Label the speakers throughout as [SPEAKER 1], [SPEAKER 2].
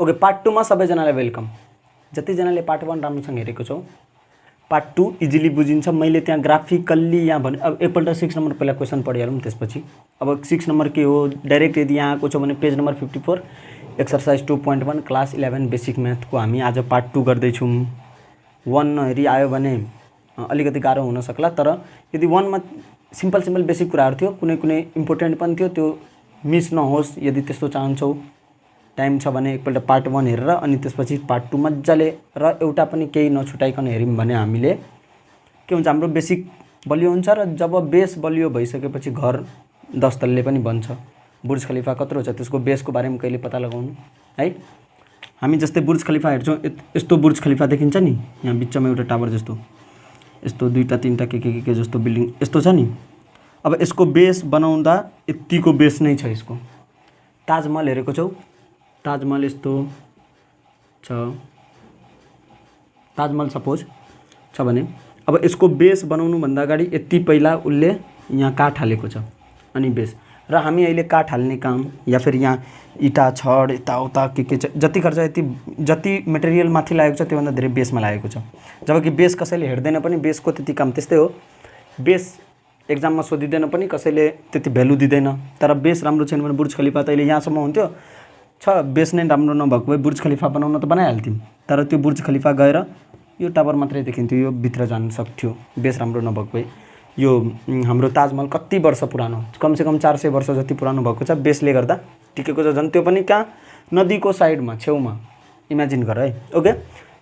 [SPEAKER 1] Okay, part 2 मा सबैजनालाई welcome. जतिजनाले पार्ट 1 राम्रोसँग हेरेको छौ, पार्ट 2 इजिली बुझिन्छ। मैले त्यहाँ ग्राफिकल्ली यहाँ भने अब एकपल्ट 6 नम्बर पहिला क्वेसन पढिहालौँ, त्यसपछि अब 6 नम्बर के हो डाइरेक्ट यदि यहाँ आएको छ भने page number 54 exercise 2.1 class 11 basic म्याथको हामी आज पार्ट 2 गर्दैछौँ। 1 नहेरी आयो भने अलिकति गाह्रो हुन सक्ला, तर यदि 1 मा सिम्पल बेसिक कुराहरू थियो, कुनै कुनै इम्पोर्टेन्ट पनि थियो, त्यो मिस नहोस्। यदि त्यस्तो चाहन्छौ, टाइम छ भने एकपल्ट पार्ट 1 हेरेर अनि त्यसपछि पार्ट 2 मजाले र एउटा पनि केही नछुटाइकन हेऱ्यौँ भने हामीले के हुन्छ, हाम्रो बेसिक बलियो हुन्छ। र जब बेस बलियो भइसकेपछि घर 10 तल्ले पनि बन्छ। बुर्ज खलिफा कत्रो छ त्यसको बेसको बारेमा कहिले पत्ता लगाउनु है। हामी जस्तै बुर्ज खलिफा हेर्छौँ, यस्तो बुर्ज खलिफा देखिन्छ नि, यहाँ बिचमा एउटा टावर जस्तो, यस्तो दुईटा तीनटा के जस्तो बिल्डिङ यस्तो छ नि। अब यसको बेस बनाउँदा यतिको बेस नै छ यसको। ताजमहल हेरेको छौ, ताजमहल यस्तो छ, ताजमहल सपोज छ भने अब यसको बेस बनाउनुभन्दा अगाडि यति पहिला उसले यहाँ काठ हालेको छ अनि बेस। र हामी अहिले काठ हाल्ने काम या फिर यहाँ इटा छड यताउता के छ, जति खर्च जति मेटेरियल माथि लागेको छ त्योभन्दा धेरै बेसमा लागेको छ। जबकि बेस कसैले हेर्दैन पनि, बेसको त्यति काम त्यस्तै हो। बेस एक्जाममा सोधिँदैन पनि, कसैले त्यति भ्यालु दिँदैन। तर बेस राम्रो छैन भने बुर्ज खलिफा त अहिले यहाँसम्म हुन्थ्यो छ। बेस नै राम्रो नभएको भए बुर्ज खलिफा बनाउन त बनाइहाल्थ्यौँ, तर त्यो बुर्ज खलिफा गएर यो टावर मात्रै देखिन्थ्यो, यो भित्र जान सक्थ्यो बेस राम्रो नभएको भए। यो हाम्रो ताजमहल कति वर्ष पुरानो, कमसेकम 400 वर्ष जति पुरानो भएको छ, बेसले गर्दा टिकेको छ। झन् त्यो पनि कहाँ, नदीको साइडमा छेउमा, इमेजिन गर है। ओके,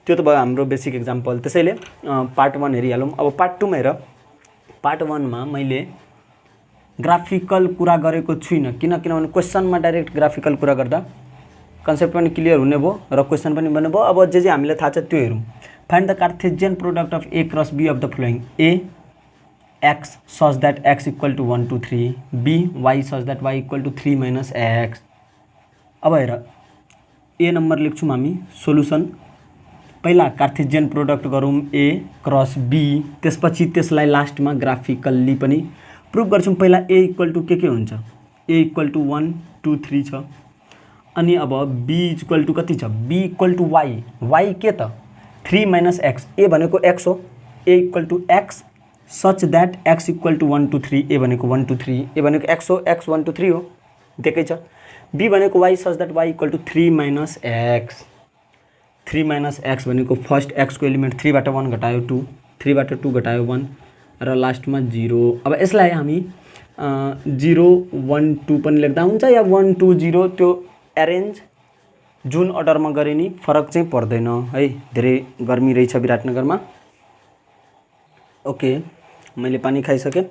[SPEAKER 1] त्यो त भयो हाम्रो बेसिक एक्जाम्पल। त्यसैले पार्ट 1 हेरिहालौँ। अब पार्ट 2 मा हेर, पार्ट 1 मा मैले ग्राफिकल कुरा गरेको छुइनँ। किनभने क्वेसनमा डाइरेक्ट ग्राफिकल कुरा गर्दा कन्सेप्ट पनि क्लियर हुने भयो र क्वेसन पनि बन्ने भयो। अब जे हामीलाई थाहा छ त्यो हेरौँ। Find the Cartesian product of A cross B of the following. A x such that x equal to 1 2 3, B y such that Y equal to 3 minus x. अब हेर, ए नम्बर लेख्छौँ हामी सोलुसन। पहिला कार्टेशियन प्रोडक्ट गरौँ ए cross be, त्यसपछि त्यसलाई लास्टमा graphically पनि प्रुभ गर्छौँ। पहिला ए इक्वल टु के हुन्छ, ए इक्वल टु 1 2 3 छ। अनि अब बी इक्वल टु कति छ, B equal to Y, Y के त 3 माइनस एक्स। ए भनेको एक्स हो, A equal to X such that x equal to 1 2 3। A भनेको 1 2 3, ए भनेको एक्स हो, एक्स 1 2 3 हो, दिएकै छ। बी भनेको y such that Y equal to 3 minus x. 3 minus x भनेको फर्स्ट एक्सको एलिमेन्ट 3 बाट 1 घटायो 2, 3 बाट 2 घटायो 1 र लास्टमा 0। अब यसलाई हामी 0 1 2 पनि लेख्दा हुन्छ या 1 2 0, त्यो एरेन्ज जुन अर्डरमा गरे नि फरक चाहिँ पर्दैन है। धेरै गर्मी रहेछ विराटनगरमा। ओके, मैले पानी खाइसकेँ।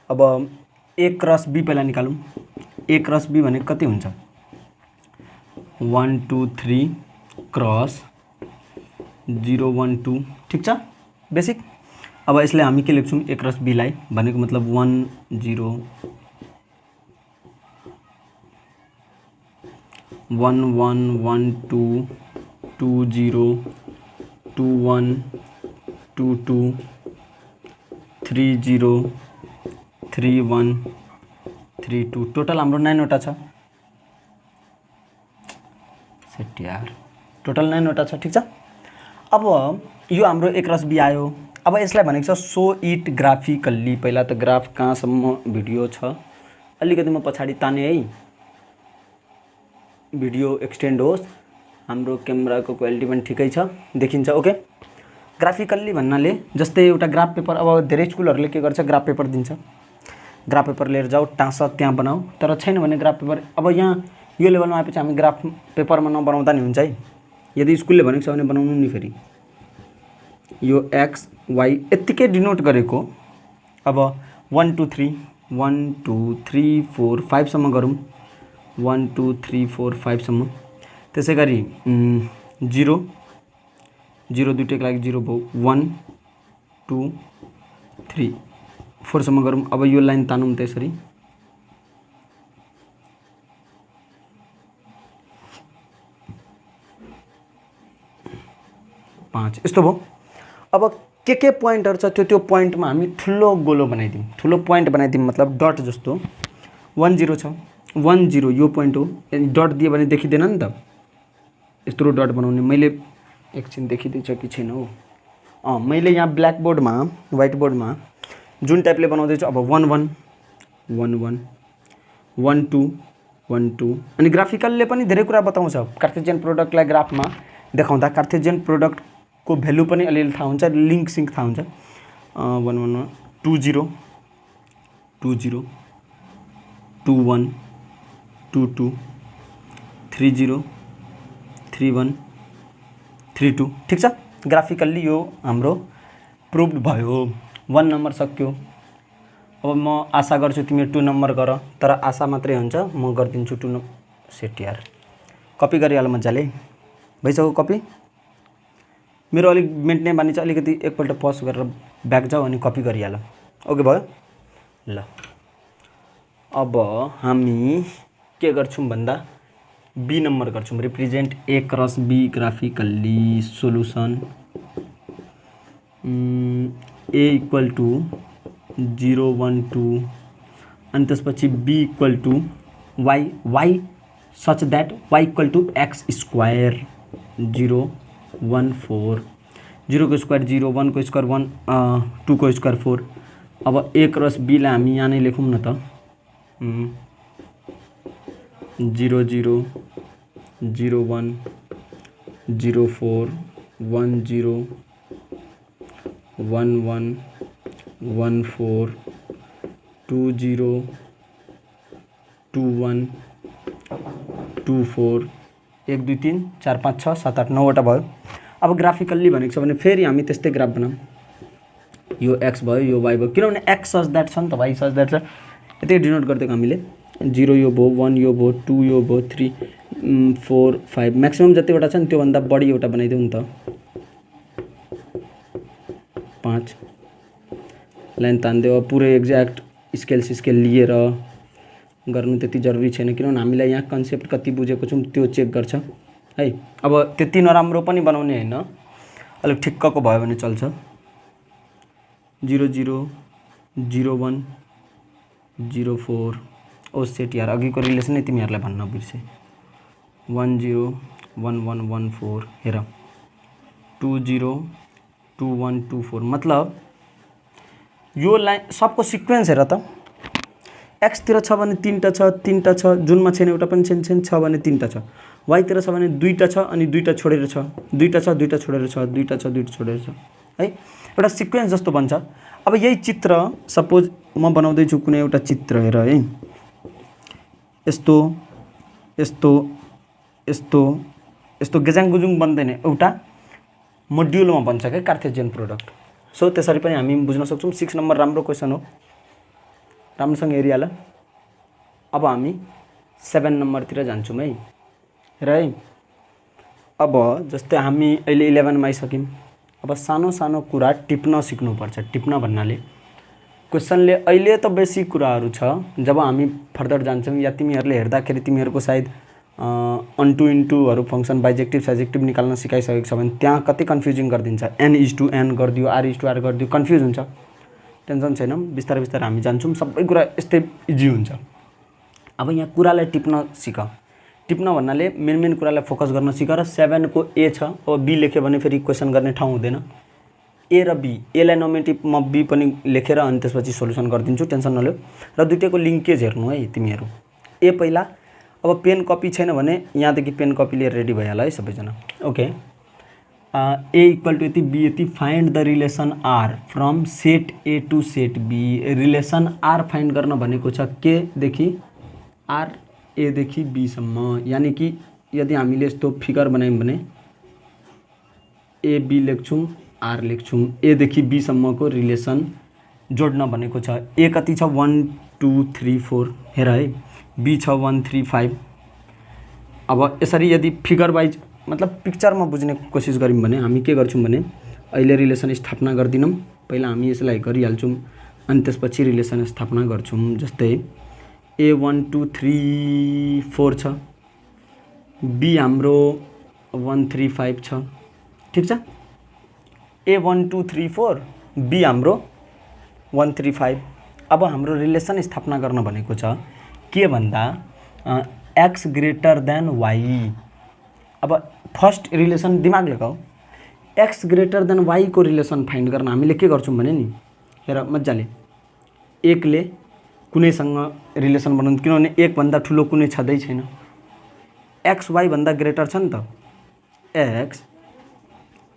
[SPEAKER 1] अब ए क्रस बी पहिला निकालौँ। ए क्रस बी भने कति हुन्छ, 1 2 3 क्रस 0 1 2, ठिक छ बेसिक। अब यसलाई हामी के लेख्छौँ, ए क्रस बीलाई भनेको मतलब 1 0 1 1 1 2 2 0 2 1 2 2 3 0 3 1 3 2। टोटल हाम्रो 9 वटा छ। सेट यार, टोटल 9 वटा छ, ठिक छ। अब यो हाम्रो ए क्रस बी आयो। अब यसलाई भनेको छ सो इट ग्राफिकल्ली। पहिला त ग्राफ कहाँसम्म भिडियो छ, अलिकति म पछाडि ताने है, भिडियो एक्सटेन्ड होस्। हाम्रो क्यामेराको क्वालिटी पनि ठिकै छ, देखिन्छ। ओके, ग्राफिकल्ली भन्नाले जस्तै एउटा ग्राफ पेपर, अब धेरै स्कुलहरूले के गर्छ, ग्राफ पेपर दिन्छ, ग्राफ पेपर लिएर जाऊ, टाँस त्यहाँ बनाऊ। तर छैन भने ग्राफ पेपर, अब यहाँ यो लेभलमा आएपछि हामी ग्राफ पेपरमा नबनाउँदा नि हुन्छ है। यदि स्कुलले भनेको छ भने बनाउनु नि। फेरि यो एक्स वाई यत्तिकै डिनोट गरेको। अब 1 2 3 1 2 3 4 5 सम्म गरौँ, 1 2 3 4 5 सम्म। त्यसै गरी 0 0 दुइटैको लागि 0 भयो, 1 2 3 4 सम्म गरौँ। अब यो लाइन तानौँ त्यसरी, पाँच यस्तो भयो। अब के पोइन्टहरु छ त्यो पोइन्टमा हामी ठुलो गोलो बनाइदिउँ, ठुलो पोइन्ट बनाइदिउँ, मतलब डट जस्तो। 1 0 छ, 1 0 यो पोइन्ट हो, डट दियो भने देखिँदैन नि त। यत्रो डट बनाउने मैले एकछिन देखिदिन्छ कि छैन हो। मैले यहाँ ब्ल्याक बोर्डमा व्हाइट बोर्डमा जुन टाइपले बनाउँदैछु अब 1 1 1 1 1 2 1 2 अनि ग्राफिकलले पनि धेरै कुरा बताउँछ। कार्टेशियन प्रोडक्टलाई ग्राफमा देखाउँदा कार्टेशियन प्रोडक्टको भ्यालु पनि अलिअलि थाहा हुन्छ, लिङ्क सिङ्क थाहा हुन्छ। 1 1 2 0 2 0 2 1 2 2 3 0 3 1 3 2 ठिक छ। ग्राफिकल्ली यो हाम्रो प्रुभड भयो। 1 नम्बर सक्यो। अब म आशा गर्छु तिमी 2 नम्बर गर, तर आशा मात्रै हुन्छ, म गरिदिन्छु 2 नम्बर। सेट यार कपी गरिहाल मजाले। भइसक्यो कपी। मेरो अलिक मेन्टेने बानी छ, अलिकति एकपल्ट पज गरेर ब्याक जाऊ अनि कपी गरिहाल। ओके भयो ल। अब हामी के गर्छौँ भन्दा बी नम्बर गर्छौँ। Represent A cross B graphically solution A equal to 0 1 2 अनि त्यसपछि B equal to Y such that Y equal to X square 0 1 4 0 को स्क्वायर 0 1 को स्क्वायर 1 2 को स्क्वायर 4। अब ए क्रस बीलाई हामी यहाँ नै लेखौँ न त 0 0 0 1 0 4 1 0 1 1 1 4 2 0 2 1 2 4 1 2 3 4 5 6 7 8 9 वटा भयो। अब ग्राफिकल्ली भनेको छ भने फेरि हामी त्यस्तै ग्राफ बनाऊँ। यो एक्स भयो, यो वाई भयो, किनभने एक्स सच द्याट छ नि त, वाई सच द्याट छ। यतै डिनोट गरिदिएको हामीले। 0 यो भयो, 1 यो भयो, 2 यो भयो, 3 4 5 म्याक्सिमम जतिवटा छ नि त्योभन्दा बढी एउटा बनाइदेऊ नि त। 5 लाइन तानिदेऊ। पुरै एक्ज्याक्ट स्केल लिएर गर्नु त्यति जरुरी छैन, किनभने हामीलाई यहाँ कन्सेप्ट कति बुझेको छौँ त्यो चेक गर्छ है। अब त्यति नराम्रो पनि बनाउने होइन, अलिक ठिक्कको भयो भने चल्छ। 0 0 0 1 0 4 ओ सेट यार अघिको रिलेसनै तिमीहरूलाई भन्न बिर्सेँ। 1 0 1 1 1 4 हेर 2 0 2 1 2 4 मतलब यो लाइन सबको सिक्वेन्स हेर त। एक्सतिर छ भने 3टा छ, 3टा छ, जुनमा छैन एउटा पनि छैन छ भने 3टा छ। वाइतिर छ भने 2टा छ अनि 2टा छोडेर छ, 2टा छ 2टा छोडेर छ, 2टा छ 2टा छोडेर छ है। एउटा सिक्वेन्स जस्तो बन्छ। अब यही चित्र सपोज म बनाउँदैछु कुनै एउटा चित्र हेर है, यस्तो यस्तो यस्तो यस्तो गेजाङ गुजुङ बन्दैन, एउटा मोड्युलमा बन्छ क्या कार्टेशियन प्रोडक्ट। सो त्यसरी पनि हामी बुझ्न सक्छौँ। 6 नम्बर राम्रो क्वेसन हो, राम्रोसँग हेरिहाल। अब हामी 7 नम्बरतिर जान्छौँ है। हेर है, अब जस्तै हामी अहिले 11 मा आइसक्यौँ। अब सानो सानो कुरा टिप्न सिक्नुपर्छ। टिप्न भन्नाले क्वेसनले अहिले त बेसी कुराहरू छ, जब हामी फर्दर जान्छौँ या तिमीहरूले हेर्दाखेरि तिमीहरूको सायद अनटु इन्टुहरू फङ्सन बाइजेक्टिभ सब्जेक्टिभ निकाल्न सिकाइसकेको छ भने त्यहाँ कति कन्फ्युजिङ गरिदिन्छ। n:n गरिदियो, r:r गरिदियो, कन्फ्युज हुन्छ। टेन्सन छैन, बिस्तारै बिस्तारै हामी जान्छौँ, सबै कुरा यस्तै इजी हुन्छ। अब यहाँ कुरालाई टिप्न सिक। टिप्न भन्नाले मेन कुरालाई फोकस गर्न सिक। र 7 को ए छ, अब बी लेख्यो भने फेरि क्वेसन गर्ने ठाउँ हुँदैन। ए र बी, एलाई नोमेटिभ म बी पनि लेखेर अनि त्यसपछि सोल्युसन गरिदिन्छु, टेन्सन नलियो। र दुईटैको लिङ्केज हेर्नु है तिमीहरू। ए पहिला, अब पेन कपी छैन भने यहाँदेखि पेन कपी लिएर रेडी भइहाल है सबैजना। ओके, ए इक्वल टु यति, बी यति। Find the relation R from set A to set B. Relation R फाइन्ड गर्न भनेको छ केदेखि आर, एदेखि बीसम्म। यानि कि यदि हामीले यस्तो फिगर बनायौँ भने ए बी लेख्छौँ, आर लेख्छौँ, एदेखि बीसम्मको रिलेसन जोड्न भनेको छ। ए कति छ 1 2 3 4 हेर है, बी छ 1 3 5। अब यसरी यदि फिगर वाइज मतलब पिक्चरमा बुझ्ने कोसिस गऱ्यौँ भने हामी के गर्छौँ भने अहिले रिलेसन स्थापना गर्दिनौँ, पहिला हामी यसलाई गरिहाल्छौँ अनि त्यसपछि रिलेसन स्थापना गर्छौँ। जस्तै ए 1 2 3 4 छ, बी हाम्रो 1 3 5 छ, ठिक छ। ए 1 2 3 4, बी हाम्रो 1 3 5। अब हाम्रो रिलेसन स्थापना गर्न भनेको छ के भन्दा एक्स ग्रेटर देन वाई। अब फर्स्ट रिलेसन दिमाग लगाऊ, एक्स ग्रेटर देन वाई को रिलेसन फाइन्ड गर्न हामीले के गर्छौँ भने नि, हेर मजाले, एकले कुनैसँग रिलेसन बनाउनु, किनभने एकभन्दा ठुलो कुनै छँदै छैन। एक्स वाई भन्दा ग्रेटर छ नि त, x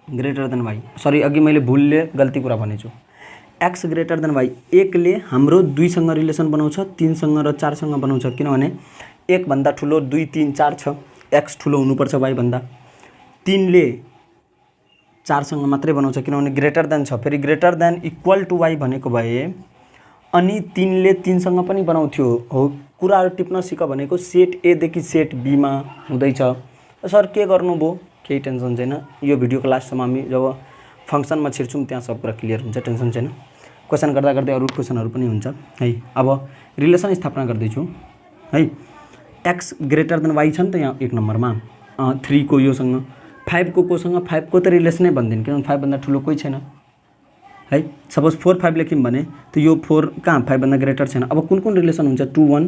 [SPEAKER 1] greater than y, sorry अघि मैले भुलले गल्ती कुरा भनेछु, एक्स ग्रेटर देन वाई। एकले हाम्रो 2 सँग रिलेसन बनाउँछ, 3 सँग र 4 सँग बनाउँछ, किनभने एकभन्दा ठुलो 2, 3, 4 छ, एक्स ठुलो हुनुपर्छ वाई भन्दा। 3 ले 4 सँग मात्रै बनाउँछ, किनभने ग्रेटर देन छ, फेरि greater than equal to y भनेको भए अनि 3 ले 3 सँग पनि बनाउँथ्यो। हो, कुराहरू टिप्न सिक भनेको सेट ए देखि सेट बी मा हुँदैछ। सर के गर्नुभयो, केही टेन्सन छैन, यो भिडियोको लास्टसम्म हामी जब फंक्सनमा छिर्छौँ त्यहाँ सब कुरा क्लियर हुन्छ, टेन्सन छैन। क्वेसन गर्दा गर्दै अरू क्वेसनहरू पनि हुन्छ है। अब रिलेसन स्थापना गर्दैछु है। एक्स ग्रेटर देन वाई छ नि त यहाँ 1 नम्बरमा, 3 को योसँग, 5 को कोसँग, 5 को त रिलेसनै भन्दैन, किनभने 5 भन्दा ठुलो कोही छैन है। सपोज 4 5 लेख्यौँ भने त यो 4 कहाँ 5 भन्दा ग्रेटर छैन। अब कुन कुन रिलेसन हुन्छ, 2 1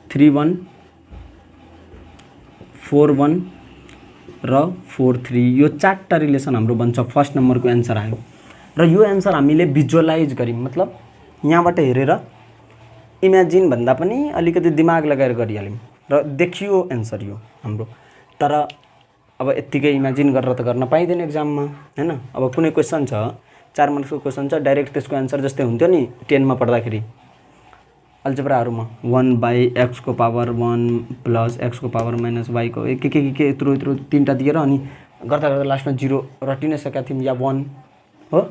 [SPEAKER 1] 3 1 4 1 र 4 3, यो 4टा रिलेसन हाम्रो बन्छ। फर्स्ट नम्बरको एन्सर आयो र यो एन्सर हामीले भिजुअलाइज गर्यौँ, मतलब यहाँबाट हेरेर इमेजिन भन्दा पनि अलिकति दिमाग लगाएर गरिहाल्यौँ र देखियो एन्सर यो हाम्रो। तर अब यत्तिकै इमेजिन गरेर त गर्न पाइँदैन एक्जाममा हैन। अब कुनै क्वेसन छ 4 मार्क्सको क्वेसन छ, डाइरेक्ट त्यसको एन्सर जस्तै हुन्थ्यो नि 10 मा पढ्दाखेरि अल्जेब्राहरुमा 1/x को पावर 1 प्लस x को पावर माइनस y को के यत्रो 3टा दिएर अनि गर्दा गर्दा लास्टमा 0 रटिनै सकेका थियौँ या 1 हो।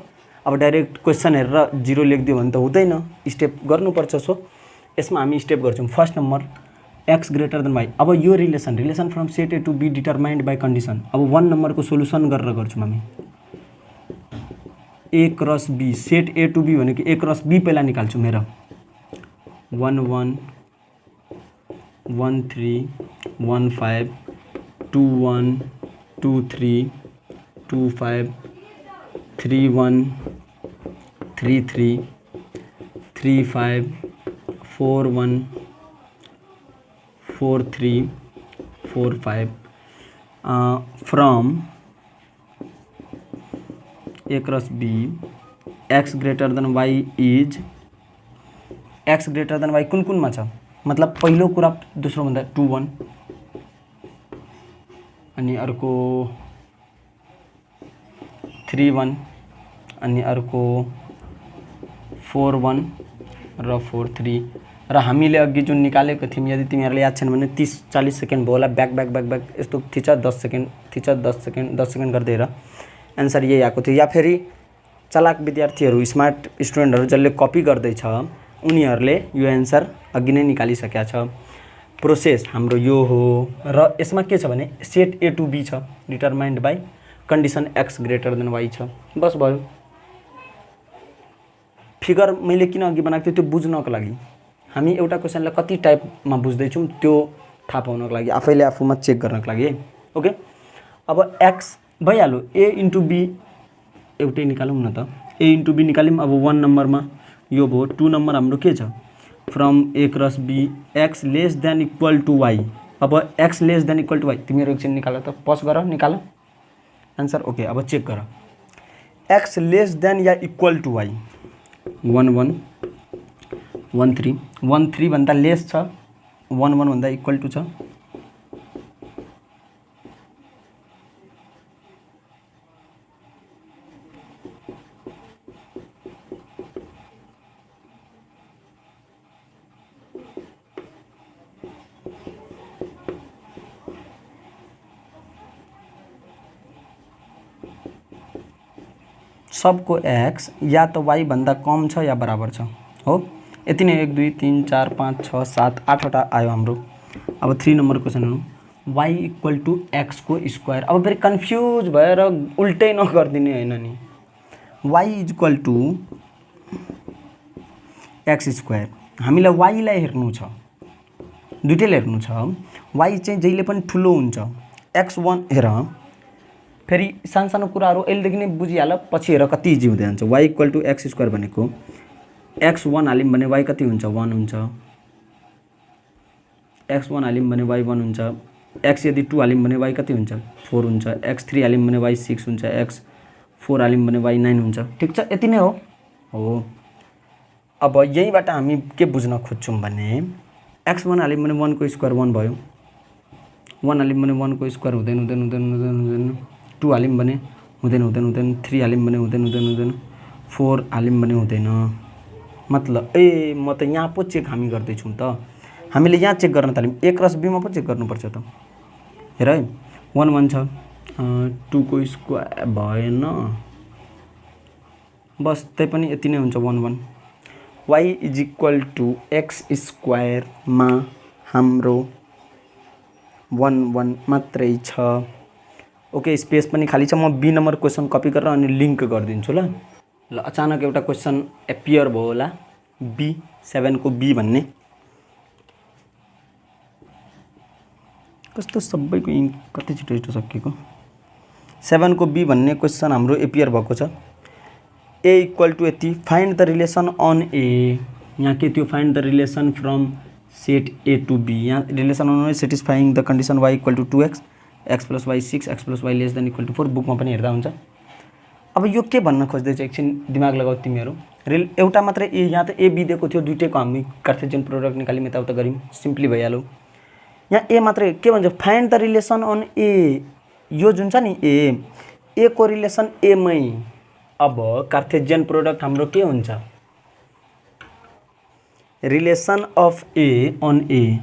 [SPEAKER 1] अब डाइरेक्ट क्वेसन हेरेर 0 लेखिदियो भने त हुँदैन, स्टेप गर्नुपर्छ। सो यसमा हामी स्टेप गर्छौँ। First number x greater than y। अब यो relation from set A to B determined by condition. अब 1 नम्बरको सोलुसन गरेर गर्छौँ हामी। a cross b, set A to B भनेको a क्रस b पहिला निकाल्छौँ। मेरो 1 1 1 3 1 5 2 1 2 3 2 5 3 1 3 3 3 5 4 1 4 3 4 5 from a cross b x greater than y is x greater than y कुन कुनमा छ, मतलब पहिलो कुरा दोस्रो भन्दा 2 1 अनि अर्को 3 1 अनि अर्को 4 1 र 4 3 र हामीले अघि जुन निकालेको थियौँ, यदि तिमीहरूले याद छैन भने 30 40 सेकेन्ड भयो होला, ब्याक ब्याक ब्याक ब्याक यस्तो थिच 10 सेकेन्ड थिच 10 सेकेन्ड गर्दै हेर एन्सर यही आएको थियो। या फेरि चलाक विद्यार्थीहरू, स्मार्ट स्टुडेन्टहरू जसले कपी गर्दैछ उनीहरूले यो एन्सर अघि नै निकालिसकेका छ। प्रोसेस हाम्रो यो हो र यसमा के छ भने सेट ए टु बी छ determined by condition x greater than y छ। बस भयो। फिगर मैले किन अघि बनाएको थिएँ त्यो बुझ्नको लागि, हामी एउटा क्वेसनलाई कति टाइपमा बुझ्दैछौँ त्यो थाहा पाउनको लागि, आफैले आफूमा चेक गर्नको लागि। ओके, अब एक्स भइहाल्यो, ए इन्टु बी एउटै निकालौँ न त, ए इन्टु बी निकाल्यौँ। अब 1 नम्बरमा यो भयो, 2 नम्बर हाम्रो के छ, from A cross B X less than equal to Y. अब X less than equal to Y तिमीहरू एकछिन निकाल त, पस गर निकाल एन्सर। ओके, अब चेक गर एक्स लेस देन या इक्वल टु वाई 1 1 1 3 1 3 भन्दा लेस छ, 1 1 भन्दा इक्वल टु छ। सबको x या तो y भन्दा कम छ या बराबर छ हो। यति नै 1 2 3 4 5 6 7 8वटा आयो हाम्रो। अब 3 नम्बर क्वेसन हो, y इक्वल टु x को स्क्वायर। अब फेरि कन्फ्युज भएर उल्टै नगर्दिने हैन नि, y equal to x square. हामीलाई y लाई हेर्नु छ, दुईटैले हेर्नु छ। y चाहिँ जहिले पनि ठुलो हुन्छ, x1 हेर, फेरि सानो कुराहरू अहिलेदेखि नै बुझिहाल, पछि हेर कति इजी हुँदै जान्छ। y equal to x square भनेको x1 हाल्यौँ भने y कति हुन्छ, 1 हुन्छ, x1 हाल्यौँ भने y 1 हुन्छ, एक्स यदि 2 हाल्यौँ भने वाइ कति हुन्छ 4 हुन्छ, एक्स 3 हाल्यौँ भने वाइ 6 हुन्छ, एक्स 4 हाल्यौँ भने वाइ 9 हुन्छ। ठिक छ, यति नै हो। अब यहीँबाट हामी के बुझ्न खोज्छौँ भने एक्स 1 हाल्यौँ भने 1 को स्क्वायर 1 भयो, 1 हाल्यौँ भने 1 को स्क्वायर हुँदैन, 2 हाल्यौँ भने हुँदैन, 3 हाल्यौँ भने हुँदैन, 4 हाल्यौँ भने हुँदैन। मतलब म त यहाँ पो चेक हामी गर्दैछौँ त, हामीले यहाँ चेक गर्न थाल्यौँ, ए क्रस बीमा पो चेक गर्नुपर्छ त। हेर है 1 1 छ, 2 को स्क्वायर भएन, बस त्यही पनि यति नै हुन्छ 1 1। Y is equal to X स्क्वायरमा हाम्रो 1 1 मात्रै छ। ओके, स्पेस पनि खाली छ। म बी नम्बर क्वेसन कपी गरेर अनि लिङ्क गरिदिन्छु ल। अचानक एउटा क्वेसन एपियर भयो होला, बी 7 को बी भन्ने। कस्तो सबैको इङ्क कति छिटो सकिएको। 7 को बी भन्ने क्वेसन हाम्रो एपियर भएको छ। ए इक्वल टु यति, find the relation on A. यहाँ के थियो, find the relation from set A to B. यहाँ relation on A satisfying the condition Y equal to 2x, X plus Y 6, X plus why less than equal to 4। बुकमा पनि हेर्दा हुन्छ। अब यो के भन्न खोज्दैछ एकछिन दिमाग लगाऊ तिमीहरू। एउटा मात्रै ए, यहाँ त ए बी दिएको थियो, दुइटैको हामी कार्टेशियन प्रोडक्ट निकाल्यौँ, यताउता गऱ्यौँ, सिम्पली भइहाल्यो। यहाँ ए मात्रै के भन्छ, फाइन्ड द रिलेसन अन ए। यो जुन छ नि ए को रिलेसन एमै। अब कार्टेशियन प्रोडक्ट हाम्रो के हुन्छ, relation of A on A.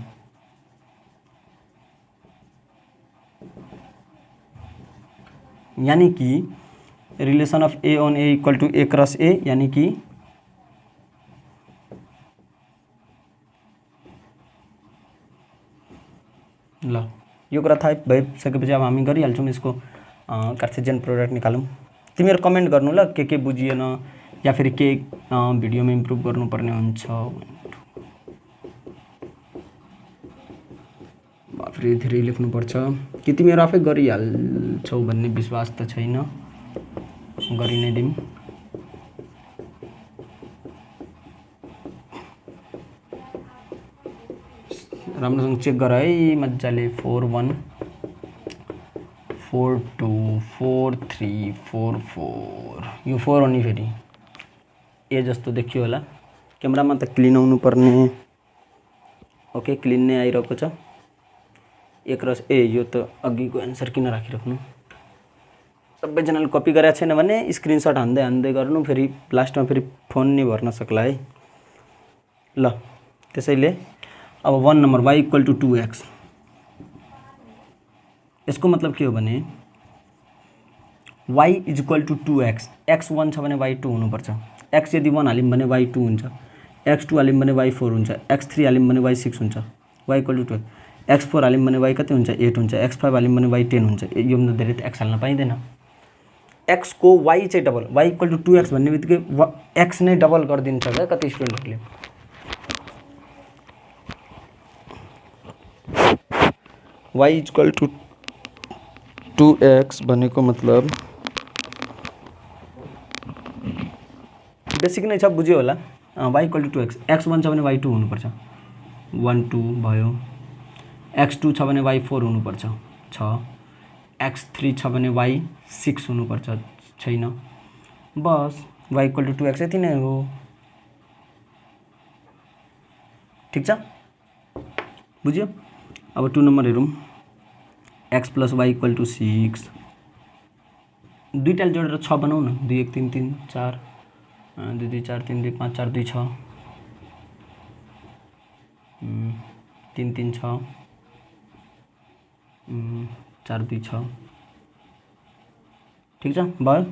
[SPEAKER 1] यानी कि relation of A on A equal to A cross A, यानी कि ल यो कुरा थाहा भइसकेपछि अब हामी गरिहाल्छौँ यसको कार्टेशियन प्रोडक्ट निकालौँ। तिमीहरू कमेन्ट गर्नु ल के बुझिएन या फिर के भिडियोमा इम्प्रुभ गर्नुपर्ने हुन्छ। फेरि धेरै लेख्नुपर्छ कि तिमीहरू आफै गरिहाल्छौ भन्ने विश्वास त छैन, गरि नै दिउँ। राम्रोसँग चेक गर है मजाले। 4 1 4 2 4 3 4 4। यो 4 हो नि, फेरि ए जस्तो देखियो होला। क्यामेरामा त क्लिन आउनु पर्ने। ओके, क्लिन नै आइरहेको छ। ए क्रस ए, यो त अघिको एन्सर किन राखिराख्नु। सबैजनाले कपी गरेको छैन भने स्क्रिनसट हान्दै गर्नु, फेरि लास्टमा फेरि फोन नै भर्न सक्ला है ल। त्यसैले अब 1 number why equal to 2x। यसको मतलब के हो भने y is equal to 2x। एक्स 1 छ भने वाइ 2 हुनुपर्छ। एक्स यदि 1 हाल्यौँ भने वाइ 2 हुन्छ, एक्स 2 हाल्यौँ भने वाइ 4 हुन्छ, एक्स 3 हाल्यौँ भने वाइ 6 हुन्छ, वाइ इक्वल टु 2। एक्स 4 हाल्यौँ भने वाइ कति हुन्छ 8 हुन्छ, एक्स 5 हाल्यौँ भने वाइ 10 हुन्छ। योभन्दा धेरै त एक्स हाल्न पाइँदैन। एक्स को वाइ चाहिँ double, why equal to 2x भन्ने बित्तिकै एक्स नै डबल गरिदिन्छ क्या कति स्टुडेन्टहरूले। वाइ इक्वल टु 2x भनेको मतलब बेसिक नै छ, बुझ्यो होला। वाइ इक्वल टु 2x, एक्स 1 छ भने वाइ 2 हुनुपर्छ, 1 2 भयो। एक्स 2 छ भने वाइ 4 हुनुपर्छ, 6। एक्स 3 छ भने वाइ 6 हुनुपर्छ, छैन। बस वाइ इक्वल टु 2x यति नै हो। ठिक छ, बुझ्यो। अब 2 नम्बर हेरौँ। X plus y equal to 6। दुईटाले जोडेर 6 बनाऊ न। 2 1 3 3 4, 2 2 4 3 2 5 4 2 6, 3 3 6, 4 2 6। ठिक छ, भयो।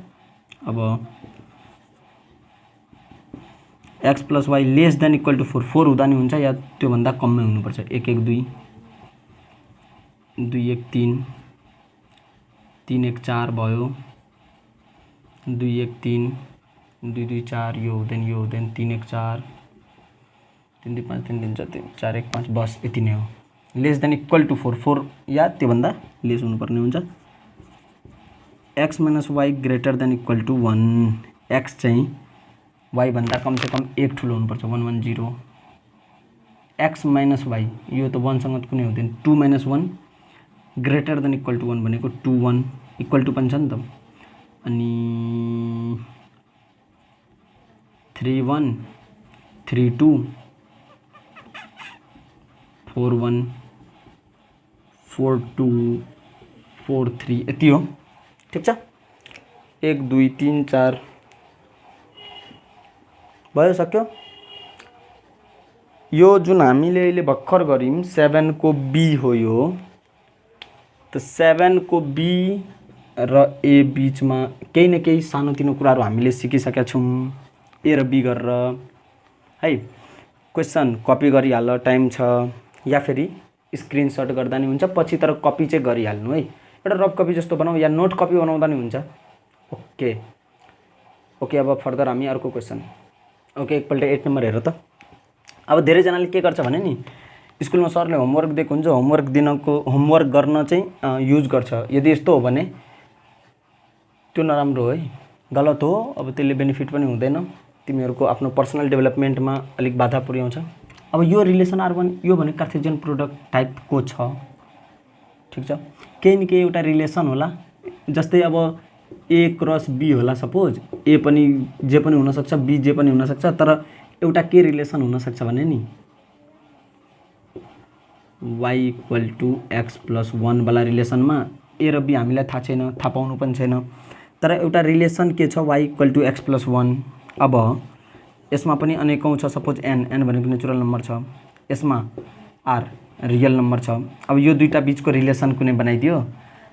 [SPEAKER 1] अब x plus why less than equal to 4। 4 हुँदा नि हुन्छ या त्योभन्दा कममै हुनुपर्छ। 1 1 2, 2 1 3, 3 1 4 भयो, 2 1 3, 2 2 4, यो हुँदैन, 3 1 4, 3 2 5 3 3 4 1 5। बस यति नै हो। लेस देन इक्वल टु 4, 4 या त्योभन्दा लेस हुनुपर्ने हुन्छ। X minus y greater than equal to 1। X चाहिँ वाइ भन्दा कमसेकम 1 ठुलो हुनुपर्छ, 1 1 0। एक्स माइनस वाइ, यो त 1सँग कुनै हुँदैन। 2 - 1 ग्रेटर देन इक्वल टु 1 भनेको 2 1 इक्वल टु पनि छ नि त। अनि 3 1 3 2 4 1 4 2 4 3 यति हो। ठिक छ। 1 2 3 4 भयो, सक्यो। यो जुन हामीले अहिले भर्खर गऱ्यौँ 7 को बी हो यो। त 7 को बी र ए बीचमा केही न केही सानोतिनो कुराहरू हामीले सिकिसकेका छौँ ए र बी गरेर है। क्वेसन कपी गरिहाल, टाइम छ, या फेरि स्क्रिनसट गर्दा नि हुन्छ, पछि तर कपी चाहिँ गरिहाल्नु है। एउटा रफ कपी जस्तो बनाऊ या नोट कपी बनाउँदा नि हुन्छ। ओके ओके, अब फर्दर हामी अर्को क्वेसन। ओके, एकपल्ट 8 नम्बर हेर त। अब धेरैजनाले के गर्छ भने नि स्कुलमा सरले होमवर्क दिएको हुन्छ, होमवर्क गर्न चाहिँ युज गर्छ। यदि यस्तो हो भने त्यो नराम्रो हो है, गलत हो। अब त्यसले बेनिफिट पनि हुँदैन, तिमीहरूको आफ्नो पर्सनल डेभलपमेन्टमा अलिक बाधा पुर्याउँछ। अब यो रिलेसन R1 यो भने कार्टेशियन प्रोडक्ट टाइपको छ। ठिक छ। केही न केही एउटा रिलेसन होला, जस्तै अब ए क्रस बी होला सपोज। ए पनि जे पनि हुनसक्छ, बी जे पनि हुनसक्छ, तर एउटा के रिलेसन हुनसक्छ भने नि y equal to x plus 1 वाला रिलेसनमा ए र बी हामीलाई थाहा छैन, थाहा पाउनु पनि छैन, तर एउटा रिलेसन के छ y equal to x plus 1। अब यसमा पनि अनेकौँ छ, सपोज n भनेको नेचुरल नम्बर छ, यसमा r रियल नम्बर छ। अब यो दुईटा बीचको रिलेसन कुनै बनाइदियो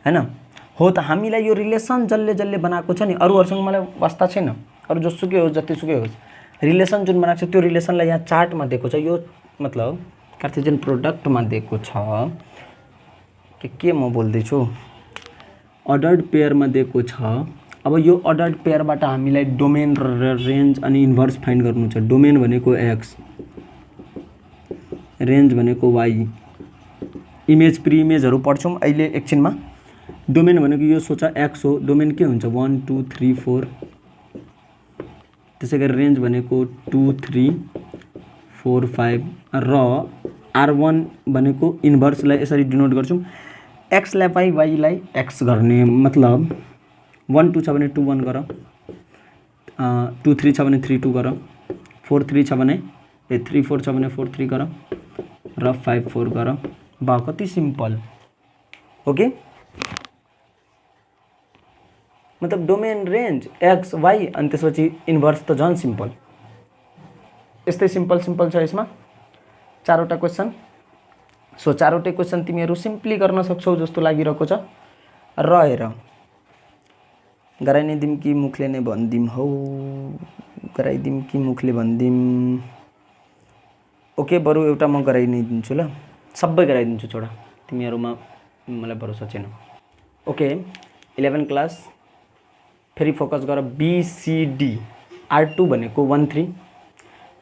[SPEAKER 1] हैन। हो त हामीलाई यो रिलेसन जसले बनाएको छ नि, अरूहरूसँग मलाई वास्ता छैन, अरू जोसुकै होस् जतिसुकै होस्, रिलेसन जुन बनाएको छ त्यो रिलेसनलाई यहाँ चार्टमा दिएको छ। यो मतलब कार्टेशियन प्रोडक्टमा दिएको छ। के म बोल्दैछु, अर्डर्ड पेयरमा दिएको छ। अब यो अर्डर्ड पेयरबाट हामीलाई डोमेन र रेन्ज अनि इन्भर्स फाइन्ड गर्नु छ। डोमेन भनेको x, रेन्ज भनेको y। इमेज प्री इमेजहरू पढ्छौँ अहिले एकछिनमा। डोमेन भनेको यो सोच x हो, डोमेन के हुन्छ 1 2 3 4। त्यसै गरी रेन्ज भनेको 2 3 4 5 र R1 भनेको इन्भर्सलाई यसरी डिनोट गर्छौँ। x लाई y, y लाई x गर्ने, मतलब 1 2 छ भने 2 1 गर, 2 3 छ भने 3 2 गर, 4 3 छ भने 3 4 छ भने 4 3 गर र 5 4 गर। बा कति सिम्पल। ओके, मतलब डोमेन रेन्ज एक्स वाई अनि त्यसपछि इन्भर्स त झन् सिम्पल। यस्तै सिम्पल छ यसमा चारवटा क्वेसन। सो चारवटै क्वेसन तिमीहरू सिम्पली गर्न सक्छौ जस्तो लागिरहेको छ। र हेर, गराइने दिम कि मुखले नै भन्दिम हौ, गराइदिम कि मुखले भन्दिम। ओके, बरु एउटा म गराइनै दिन्छु ल, सबै गराइदिन्छु छोडा, तिमीहरूमा मलाई भरोसा छैन। ओके, 11 क्लास फेरि फोकस गर। BCD R2 भनेको 1 3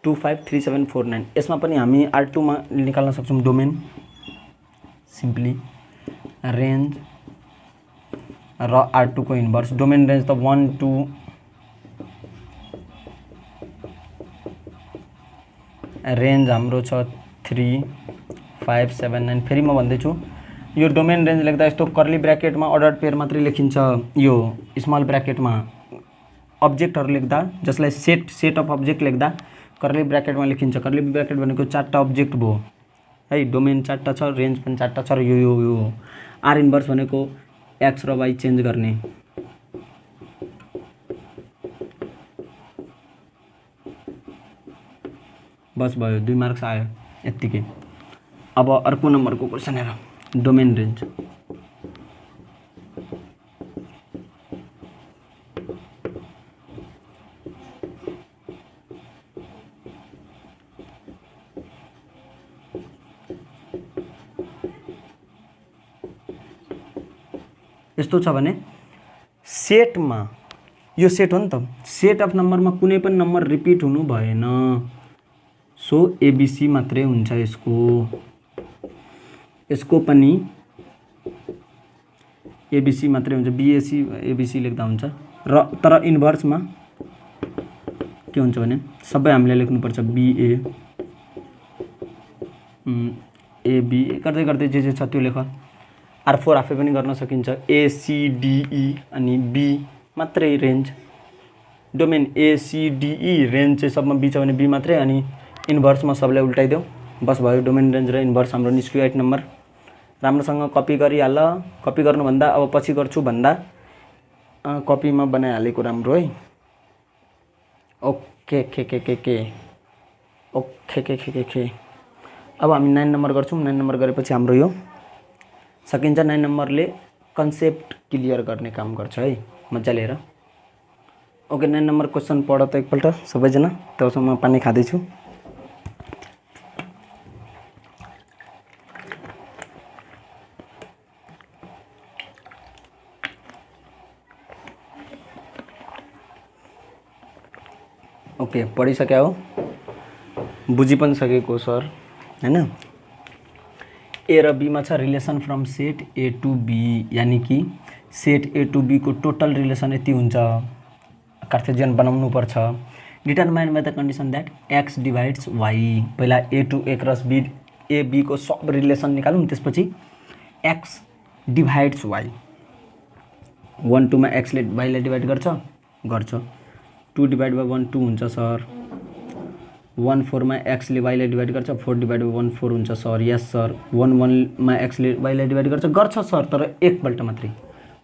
[SPEAKER 1] 2 5 3 7 4 9। यसमा पनि हामी R2 मा निकाल्न सक्छौँ डोमेन सिम्पली, रेन्ज र R2 को इन्भर्स। डोमेन रेन्ज त 1 2 रेन्ज हाम्रो छ 3 5 7 9। फेरि म भन्दैछु, यो डोमेन रेन्ज लेख्दा यस्तो कर्ली ब्र्याकेटमा अर्डर्ड पेयर मात्रै लेखिन्छ। यो स्मल ब्र्याकेटमा अब्जेक्टहरू लेख्दा, जसलाई सेट अफ अब्जेक्ट लेख्दा कर्ली ब्र्याकेटमा लेखिन्छ। कर्ली ब्र्याकेट भनेको चारवटा अब्जेक्ट भयो है। डोमेन चारवटा छ, रेन्ज पनि चारवटा छ, र यो आर इन्भर्स भनेको एक्स र वाई चेन्ज गर्ने। बस भयो, 2 मार्क्स आयो यत्तिकै। अब अर्को नम्बरको क्वेसन हेर, डोमेन रेन्ज। यस्तो छ भने सेटमा, यो सेट हो नि त, सेट अफ नम्बरमा कुनै पनि नम्बर रिपिट हुनु भएन। सो एबीसी मात्रै हुन्छ यसको पनि एबीसी मात्रै हुन्छ। बीएसी एबीसी लेख्दा हुन्छ। र तर इन्भर्समा के हुन्छ भने सबै हामीले लेख्नुपर्छ बीए एबी गर्दै गर्दै जे छ त्यो लेख। R4 आफै पनि गर्न सकिन्छ। ACDE अनि B मात्रै रेन्ज। डोमेन ACDE रेन्ज चाहिँ सबमा B छ भने B मात्रै, अनि इन्भर्समा सबलाई उल्टाइदेऊ, बस भयो। डोमेन रेन्ज र इन्भर्स हाम्रो निस्क्यो 8 नम्बर। राम्रोसँग कपी गरिहाल। कपी गर्नुभन्दा अब पछि गर्छु भन्दा कपीमा बनाइहालेको राम्रो है। ओके के के के के ओके के के के के अब हामी 9 नम्बर गर्छौँ। 9 नम्बर गरेपछि हाम्रो यो सकिन्छ। 9 नम्बरले कन्सेप्ट क्लियर गर्ने काम गर्छ है, मजाले हेर। ओके 9 नम्बर क्वेसन पढ त एकपल्ट सबैजना, तबसम्म म पानी खाँदैछु। ओके पढिसक्या हो, बुझी पनि सकेको सर हैन। ए र बी मा छ relation from set A to B, यानी कि सेट ए टू बी को टोटल रिलेसन यति हुन्छ, कार्टेशियन बनाउनु पर्छ। Determine by the condition that X divides Y. पहिला A to A cross B, A B को सब रिलेसन निकालौँ, त्यसपछि एक्स डिवाइड्स वाई। 1 2 मा एक्सले वाईलाई डिवाइड गर्छ 2 डिवाइड बाई 1 2 हुन्छ सर। 1 4 मा एक्सले वाईलाई डिवाइड गर्छ 4 डिवाइड बाई 1 4 हुन्छ सर। यस सर। 1 1 मा एक्सले वाईलाई डिवाइड गर्छ सर, तर एकपल्ट मात्रै।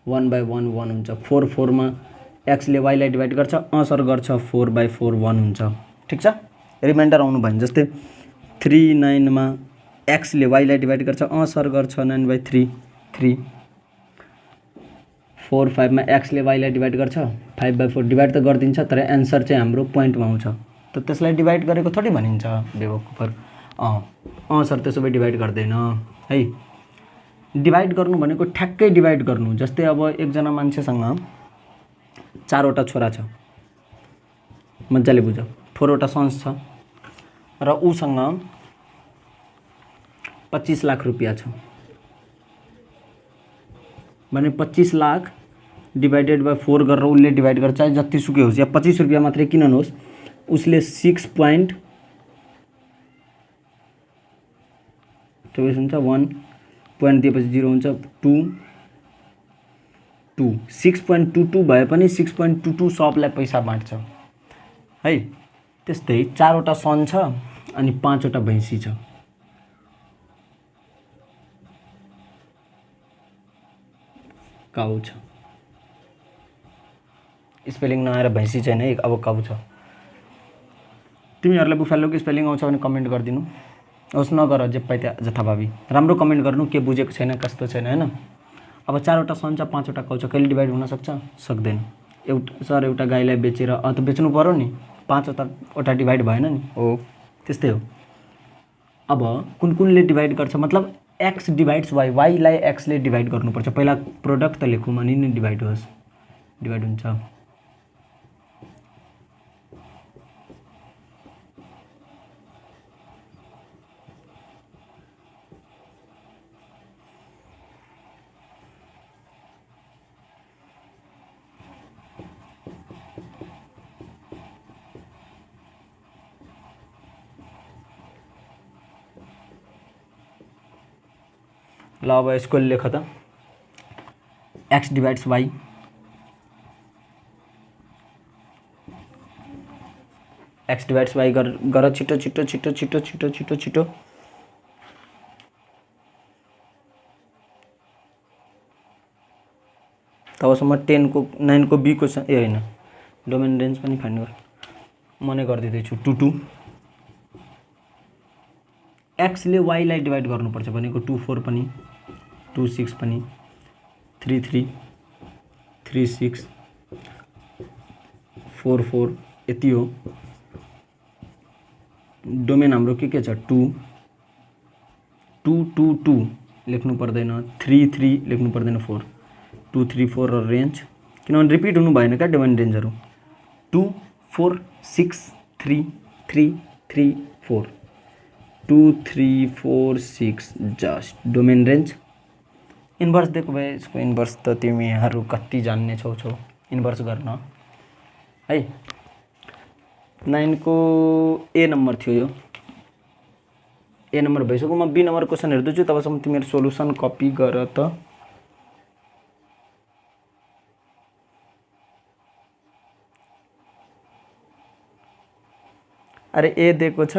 [SPEAKER 1] 1 बाई 1 1 हुन्छ। 4 4 मा एक्सले वाईलाई डिवाइड गर्छ सर, गर्छ 4 बाई 4 1 हुन्छ। ठिक छ, रिमाइन्डर आउनु भयो। जस्तै 3 9 मा एक्सले वाईलाई डिवाइड गर्छ सर, गर्छ 9 बाई 3 3। 4 5 मा एक्सले वाईलाई डिवाइड गर्छ 5 बाई 4 डिवाइड त गरिदिन्छ, तर एन्सर चाहिँ हाम्रो पोइन्टमा आउँछ, त त्यसलाई डिवाइड गरेको थोरै भनिन्छ बेवकुफर। सर त्यसो भए डिवाइड गर्दैन है। डिवाइड गर्नु भनेको ठ्याक्कै डिवाइड गर्नु। जस्तै अब एकजना मान्छेसँग 4 वटा छोरा छ, मजाले बुझ, 4 वटा सन्स छ र उसँग 25 लाख रुपियाँ छ भने 25 लाख डिवाइडेड बाई 4 गरेर उसले डिवाइड गर्छ, चाहे जतिसुकै होस्, या 25 रुपियाँ मात्रै किन नहोस्, उसले 6 पॉइंट 24 हुन्छ। 1 पोइन्ट दिएपछि 0 हुन्छ 2 2 6.22 भए पनि 6.22 सबलाई पैसा बाँड्छ है। त्यस्तै 4 वटा सन छ अनि 5 वटा भैँसी छ। काउ छ, स्पेलिङ नआएर भैँसी छैन है, अब काउ छ। तिमीहरूलाई बुफालोको स्पेलिङ आउँछ भने कमेन्ट गरिदिनु होस्, नगर जे पाइ त्यहाँ जथाभावी। राम्रो कमेन्ट गर्नु, के बुझेको छैन कस्तो छैन हैन। अब 4 वटा सन छ 5 वटा काउ छ, कहिले डिवाइड हुन सक्छ? सक्दैन। एउटा गाईलाई बेचेर त बेच्नु पर्यो नि, 5 वटा डिवाइड भएन नि, हो त्यस्तै हो। अब कुनले डिवाइड गर्छ, मतलब एक्स डिवाइड्स वाई, वाईलाई एक्सले डिवाइड गर्नुपर्छ। पहिला प्रोडक्ट त लेखौँ अनि नि डिवाइड होस्, डिवाइड हुन्छ। ल अब यसको लेख त, x divides y, x divides y गर छिटो छिटो छिटो छिटो छिटो छिटो छिटो। तबसम्म 10 को 9 को बी क्वेसन ए होइन, डोमेन रेन्ज पनि फाइन्ड गर, म नै गरिदिँदैछु। 2 2 एक्सले वाईलाई डिवाइड गर्नुपर्छ भनेको 2 4 पनि 2 6 पनि 3 3 3 6 4 4 यति हो। डोमेन हाम्रो के छ 2 2 2 2 लेख्नु पर्दैन, 3 3 लेख्नु पर्दैन, 4 2 3 4 र रेन्ज, किनभने रिपिट हुनु भएन क्या डोमेन रेन्जहरू। 2 4 6 3 3 3 4 2 3 4 6 जस्ट डोमेन रेन्ज। इन्भर्स दिएको भए यसको इन्भर्स त तिमीहरू कति जान्ने छौ इन्भर्स गर्न है। 9 को ए नम्बर थियो यो, ए नम्बर भइसक्यो। म बी नम्बर क्वेसन हेर्दैछु, तबसम्म तिमीहरू सोलुसन कपी गर त। अरे ए दिएको छ,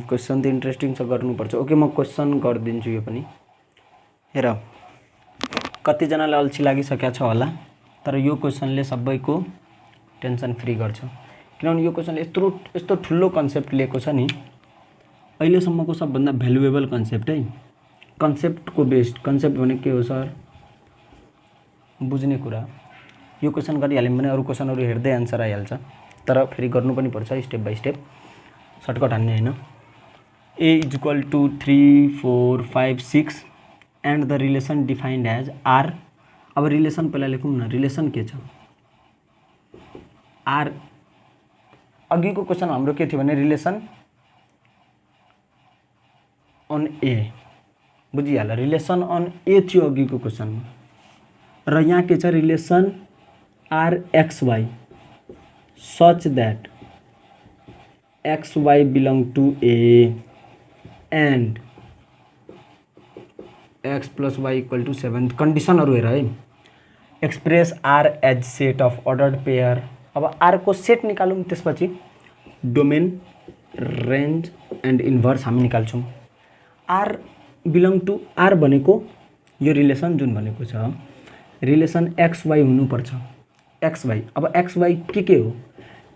[SPEAKER 1] क्वेसन त इन्ट्रेस्टिङ छ, गर्नुपर्छ। ओके म क्वेसन गरिदिन्छु यो पनि। हेर कतिजनालाई अल्छी लागिसकेको छ होला, तर यो क्वेसनले सबैको टेन्सन फ्री गर्छ, किनभने यो क्वेसनले यस्तो ठुलो कन्सेप्ट लिएको छ नि, अहिलेसम्मको सबभन्दा भ्यालुएबल कन्सेप्ट है। कन्सेप्टको बेस्ड, कन्सेप्ट भने के हो सर, बुझ्ने कुरा। यो क्वेसन गरिहाल्यौँ भने अरू क्वेसनहरू हेर्दै एन्सर आइहाल्छ, तर फेरि गर्नु पनि पर्छ स्टेप बाई स्टेप, सर्टकट हान्ने होइन। A is equal to 3 4 5 6 and the relation defined as R. अब रिलेसन पहिला लेखौँ न, रिलेसन के छ, आर। अघिको क्वेसन हाम्रो के थियो भने रिलेसन अन ए, बुझिहाल्यो, रिलेसन अन ए थियो अघिको क्वेसनमा, र यहाँ के छ, relation R X Y such that X Y belong to A and x plus Y equal to 7। कन्डिसनहरू हेर है, express R as set of ordered pair. अब आर को सेट निकालौँ, त्यसपछि डोमेन, रेन्ज एन्ड इन्भर्स हामी निकाल्छौँ। आर बिलोङ टु आर भनेको यो रिलेसन जुन भनेको छ, रिलेसन एक्स वाई हुनुपर्छ, एक्स वाई। अब एक्स वाई के हो,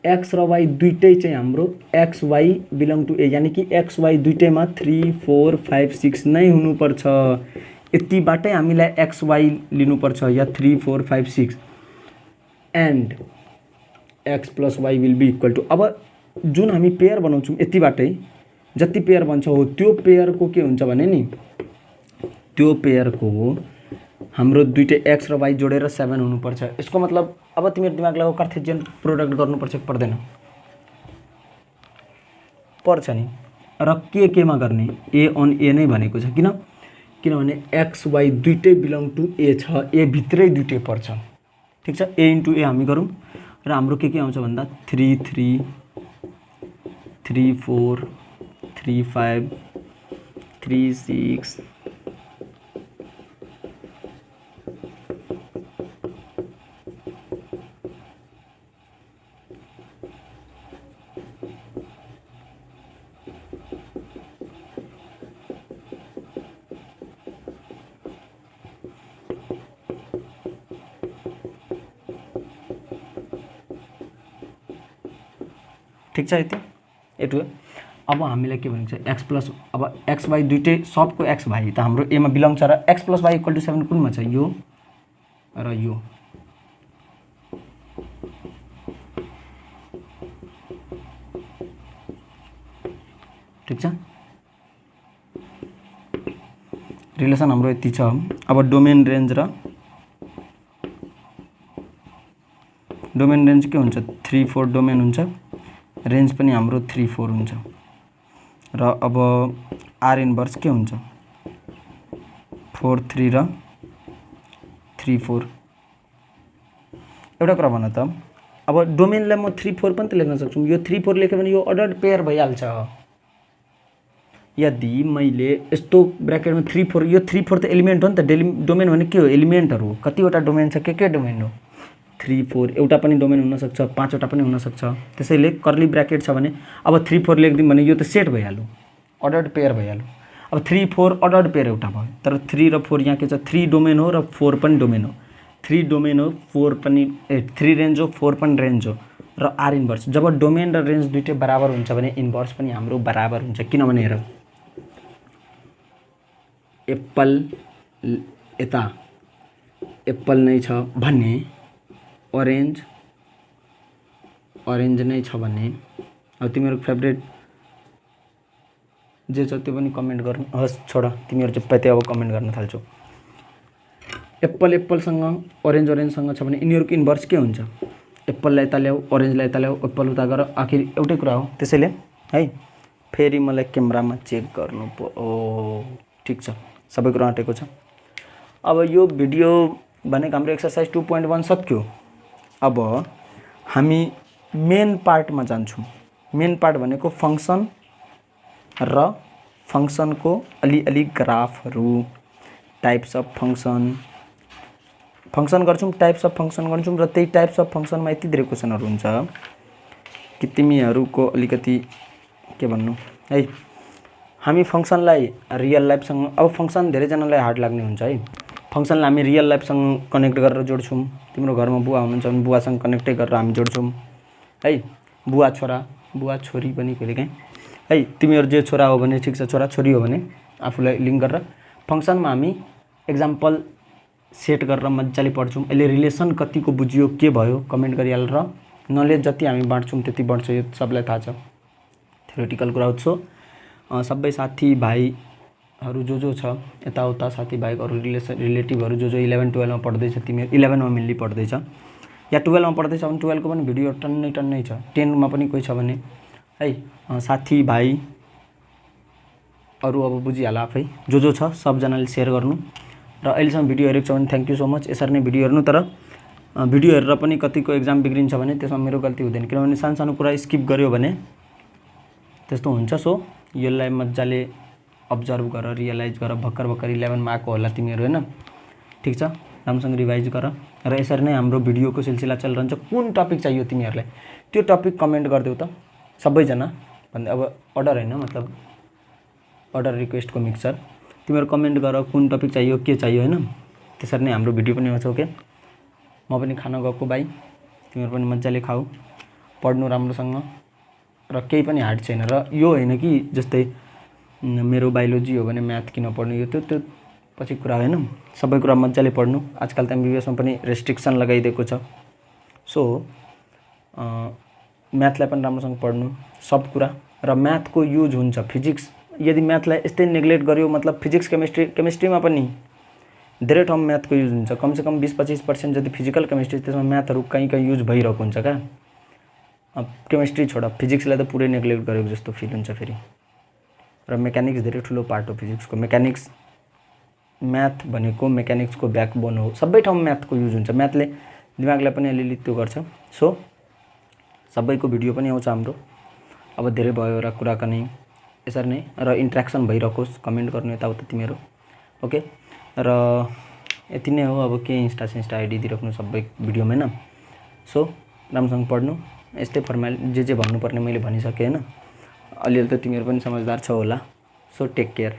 [SPEAKER 1] एक्स र वाई दुइटै चाहिँ हाम्रो एक्स वाई बिलोङ टु ए, यानि कि एक्स वाई दुइटैमा 3 4 5 6 नै हुनुपर्छ। यतिबाटै हामीलाई एक्स वाई लिनुपर्छ, या 3 4 5 6 and x plus y will be equal to. अब जुन हामी पेयर बनाउँछौँ यतिबाटै जति पेयर बन्छ हो, त्यो पेयरको के हुन्छ भने नि, त्यो पेयरको हाम्रो दुइटै एक्स र वाई जोडेर 7 हुनुपर्छ। यसको मतलब अब तिमीहरू दिमाग लगाऊ, कार्टेशियन प्रोडक्ट गर्नुपर्छ कि पर्दैन, पर्छ नि। र केमा गर्ने, ए अन ए नै भनेको छ, किनभने एक्स वाई दुइटै बिलोङ टु ए छ, ए भित्रै दुइटै पर्छ, ठिक छ। ए इन्टु ए हामी गरौँ, र हाम्रो के आउँछ भन्दा 3 3 3 4 3 5 3 6 ठिक छ यति एटु। अब हामीलाई के भनिन्छ, एक्स प्लस, अब एक्स वाई दुइटै सबको एक्स भाइ त हाम्रो एमा बिलोङ छ, र x plus Y equal to 7 कुनमा छ, यो र यो। ठिक छ, रिलेसन हाम्रो यति छ। अब डोमेन रेन्ज के हुन्छ, 3 4 डोमेन हुन्छ, रेन्ज पनि हाम्रो 3 4 हुन्छ, र अब आर इन्भर्स के हुन्छ, 4 3 र 3 4। एउटा कुरा भन त, अब डोमेनलाई म 3 4 पनि त लेख्न सक्छु, यो 3 4 लेख्यो भने यो अर्डर्ड पेयर भइहाल्छ। यदि मैले यस्तो ब्र्याकेटमा 3 4, यो 3 4 त एलिमेन्ट हो नि त, डोमेन भने के हो, एलिमेन्टहरू हो। कतिवटा डोमेन छ, के डोमेन हो, 3 4, एउटा पनि डोमेन हुनसक्छ, 5 वटा पनि हुनसक्छ। त्यसैले कर्ली ब्र्याकेट छ भने अब 3 4 लेखिदिउँ भने यो त सेट भइहाल्यो, अर्डर्ड पेयर भइहाल्यो। अब 3 4 अर्डर्ड पेयर एउटा भयो, तर 3 र 4 यहाँ के छ, 3 डोमेन हो र 4 पनि डोमेन हो, 3 डोमेन हो 4 पनि 3 रेन्ज हो 4 पनि रेन्ज हो, र आर इन्भर्स। जब डोमेन र रेन्ज दुइटै बराबर हुन्छ भने इन्भर्स पनि हाम्रो बराबर हुन्छ, किनभने हेर एप्पल यता एप्पल नै छ भने अरेन्ज नै छ भने, अब तिमीहरू फेभरेट जे छ त्यो पनि कमेन्ट गर्नु। हस् छोड, तिमीहरू चाहिँ पत्ते अब कमेन्ट गर्न थाल्छौ। एप्पलसँग अरेन्जसँग छ भने यिनीहरूको इन्भर्स के हुन्छ, एप्पललाई यता ल्याऊ, अरेन्जलाई यता ल्याऊ, एप्पल उता गर, आखिर एउटै कुरा हो। त्यसैले है फेरि मलाई क्यामेरामा चेक गर्नु पर्यो। ठिक छ, सबै कुरा आँटेको छ। अब यो भिडियो भनेको हाम्रो एक्सर्साइज 2.1 सक्यो। अब हामी मेन पार्टमा जान्छौँ। मेन पार्ट भनेको फङ्सन र फङ्सनको अलि ग्राफहरू, टाइप्स अफ फङ्सन, फंक्सन गर्छौँ, टाइप्स अफ फंक्सन गर्छौँ र त्यही टाइप्स अफ फंक्सनमा यति धेरै क्वेसनहरू हुन्छ कि तिमीहरूको अलिकति के भन्नु है। हामी फंक्सनलाई रियल लाइफसँग, अब फंक्सन धेरैजनालाई हार्ड लाग्ने हुन्छ है। फंक्सनलाई हामी रियल लाइफसँग कनेक्ट गरेर जोड्छौँ। तिम्रो घरमा बुवा हुनुहुन्छ भने बुवासँग कनेक्टै गरेर हामी जोड्छौँ है। बुवा छोरा, बुवा छोरी पनि कहिलेकाहीँ है। तिमीहरू जे छोरा हो भने ठिक छ, छोरा छोरी हो भने आफूलाई लिङ्क गरेर फंक्सनमा हामी एक्जाम्पल सेट गरेर मजाले पढ्छौँ। यसले रिलेसन कतिको बुझियो के भयो कमेन्ट गरिहाल र नलेज जति हामी बाँड्छौँ त्यति बढ्छ, यो सबलाई थाहा छ। थ्योरेटिकल कुरा हो। सो सबै साथीभाइहरू जो छ यताउता साथीभाइहरू रिलेटिभहरू जो 11-12मा पढ्दैछ, तिमीहरू 11मा मेनली पढ्दैछ या 12मा पढ्दैछ भने 12को पनि भिडियो टन्नै छ। 10मा पनि कोही छ भने है साथीभाइहरू अब बुझिहाल आफै, जो छ सबजनाले सेयर गर्नु। र अहिलेसम्म भिडियो हेरेको छ भने थ्याङ्क यू सो मच। यसरी नै भिडियो हेर्नु, तर भिडियो हेरेर पनि कतिको एक्जाम बिग्रिन्छ भने त्यसमा मेरो गल्ती हुँदैन, किनभने सानो कुरा स्किप गर्यो भने त्यस्तो हुन्छ। सो यसलाई मजाले अब्जर्भ गर, रियलाइज गर। भर्खर 11मा आएको होला तिमीहरू होइन, ठिक छ, राम्रोसँग रिभाइज गर। र यसरी नै हाम्रो भिडियोको सिलसिला चलिरहन्छ। कुन टपिक चाहियो तिमीहरूलाई त्यो टपिक कमेन्ट गरिदेऊ त सबैजना भन्दै। अब अर्डर होइन, मतलब अर्डर रिक्वेस्टको मिक्सर। तिमीहरू कमेन्ट गर कुन टपिक चाहियो, के चाहियो होइन। त्यसरी नै हाम्रो भिडियो पनि आउँछ। ओके, म पनि खान गएको भाइ, तिमीहरू पनि मजाले खाऊ, पढ्नु राम्रोसँग र केही पनि हार्ड छैन। र यो होइन कि जस्तै मेरो बायोलोजी हो भने म्याथ किन पढ्नु, यो त्यो पछि कुरा होइन। सबै कुरा मजाले पढ्नु। आजकल त एमबिबिएसमा पनि रेस्ट्रिक्सन लगाइदिएको छ। सो म्याथलाई पनि राम्रोसँग पढ्नु सब कुरा। र म्याथको युज हुन्छ फिजिक्स, यदि म्याथलाई यस्तै नेग्लेक्ट गर्यो मतलब फिजिक्स केमिस्ट्रीमा पनि धेरै ठाउँ म्याथको युज हुन्छ। कमसेकम 20-25% जति फिजिकल केमिस्ट्री त्यसमा म्याथहरू कहीँ युज भइरहेको हुन्छ क्या। अब केमिस्ट्री छोड, फिजिक्सलाई त पुरै नेग्लेक्ट गरेको जस्तो फिल हुन्छ फेरि। र मेकानिक्स धेरै ठुलो पार्ट हो फिजिक्सको। मेकानिक्स, म्याथ भनेको मेकानिक्सको ब्याकबोन हो। सबै ठाउँ म्याथको युज हुन्छ। म्याथले दिमागलाई पनि अलिअलि त्यो गर्छ। सो सबैको भिडियो पनि आउँछ हाम्रो। अब धेरै भयो र कुराकानी यसरी नै र इन्ट्र्याक्सन भइरहोस्, कमेन्ट गर्नु यताउता तिमीहरू। ओके, र यति नै हो। अब के इन्स्टा आइडी दिइराख्नु सबै भिडियोमा होइन। सो राम्रोसँग पढ्नु, यस्तै फर्माल जे भन्नुपर्ने मैले भनिसकेँ होइन। अलिअलि त तिमीहरू पनि समझदार छौ होला। So take care.